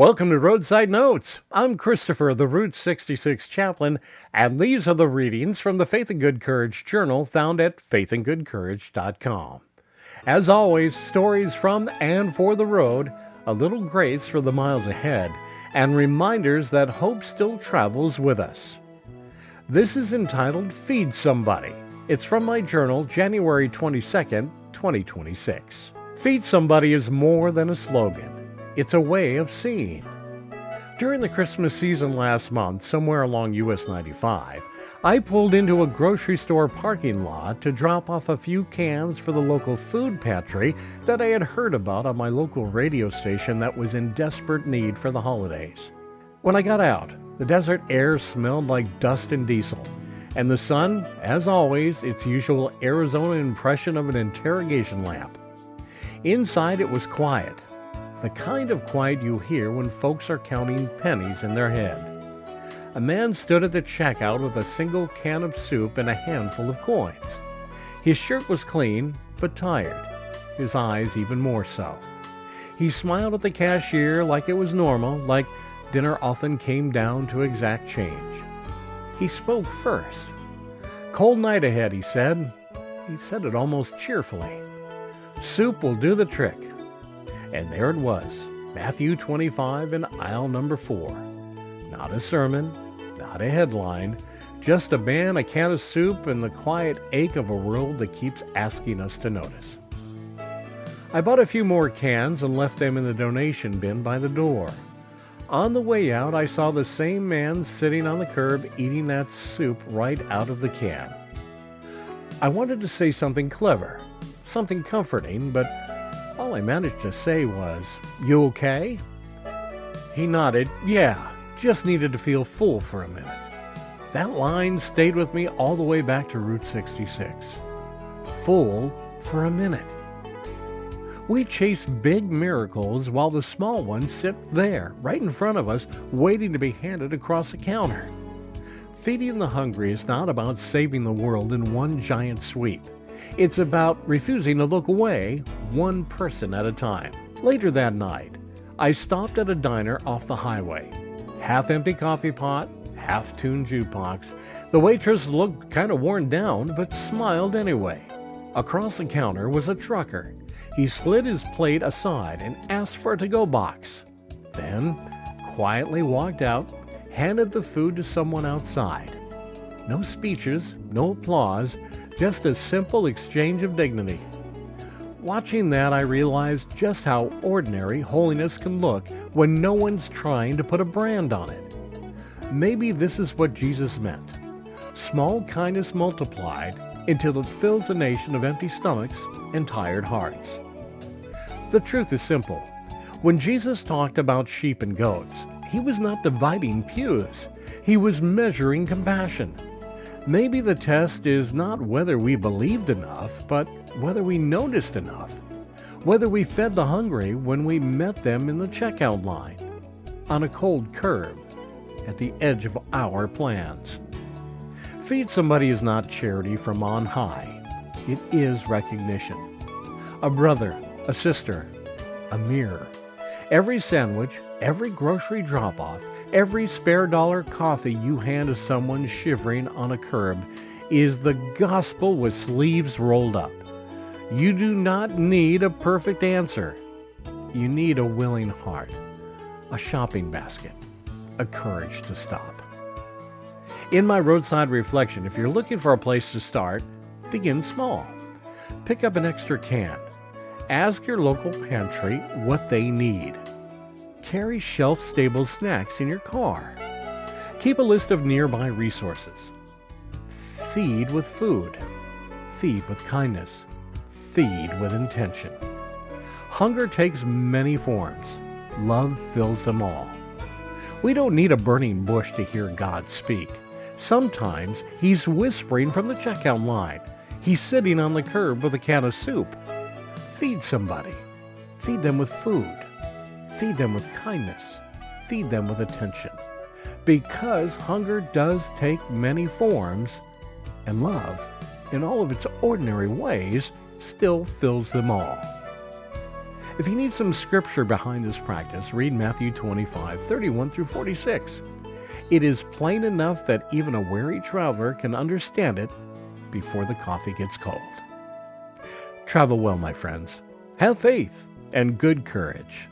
Welcome to Roadside Notes. I'm Christopher, the Route 66 chaplain, and these are the readings from the Faith and Good Courage Journal found at faithandgoodcourage.com. As always, stories from and for the road, a little grace for the miles ahead, and reminders that hope still travels with us. This is entitled Feed Somebody. It's from my journal, January 22nd, 2026. Feed Somebody is more than a slogan. It's a way of seeing. During the Christmas season last month, somewhere along US 95, I pulled into a grocery store parking lot to drop off a few cans for the local food pantry that I had heard about on my local radio station that was in desperate need for the holidays. When I got out, the desert air smelled like dust and diesel, and the sun, as always, its usual Arizona impression of an interrogation lamp. Inside it was quiet. The kind of quiet you hear when folks are counting pennies in their head. A man stood at the checkout with a single can of soup and a handful of coins. His shirt was clean, but tired. His eyes even more so. He smiled at the cashier like it was normal, like dinner often came down to exact change. He spoke first. "Cold night ahead," he said. He said it almost cheerfully. "Soup will do the trick." And there it was, Matthew 25 in aisle number 4. Not a sermon, not a headline, just a man, a can of soup, and the quiet ache of a world that keeps asking us to notice. I bought a few more cans and left them in the donation bin by the door. On the way out, I saw the same man sitting on the curb eating that soup right out of the can. I wanted to say something clever, something comforting, but all I managed to say was, "You okay?" He nodded. "Yeah, just needed to feel full for a minute." That line stayed with me all the way back to Route 66. Full for a minute. We chase big miracles while the small ones sit there, right in front of us, waiting to be handed across the counter. Feeding the hungry is not about saving the world in one giant sweep. It's about refusing to look away, one person at a time. Later that night, I stopped at a diner off the highway. Half-empty coffee pot, half-tuned jukebox. The waitress looked kind of worn down, but smiled anyway. Across the counter was a trucker. He slid his plate aside and asked for a to-go box. Then, quietly walked out, handed the food to someone outside. No speeches, no applause, just a simple exchange of dignity. Watching that, I realized just how ordinary holiness can look when no one's trying to put a brand on it. Maybe this is what Jesus meant. Small kindness multiplied until it fills a nation of empty stomachs and tired hearts. The truth is simple. When Jesus talked about sheep and goats, he was not dividing pews. He was measuring compassion. Maybe the test is not whether we believed enough, but whether we noticed enough. Whether we fed the hungry when we met them in the checkout line, on a cold curb, at the edge of our plans. Feed Somebody is not charity from on high. It is recognition. A brother, a sister, a mirror. Every sandwich, every grocery drop-off, every spare dollar coffee you hand to someone shivering on a curb is the gospel with sleeves rolled up. You do not need a perfect answer. You need a willing heart, a shopping basket, a courage to stop. In my roadside reflection, if you're looking for a place to start, begin small. Pick up an extra can. Ask your local pantry what they need. Carry shelf-stable snacks in your car. Keep a list of nearby resources. Feed with food. Feed with kindness. Feed with intention. Hunger takes many forms. Love fills them all. We don't need a burning bush to hear God speak. Sometimes He's whispering from the checkout line. He's sitting on the curb with a can of soup. Feed somebody. Feed them with food. Feed them with kindness. Feed them with attention. Because hunger does take many forms, and love, in all of its ordinary ways, still fills them all. If you need some scripture behind this practice, read Matthew 25:31 through 46. It is plain enough that even a weary traveler can understand it before the coffee gets cold. Travel well, my friends. Have faith and good courage.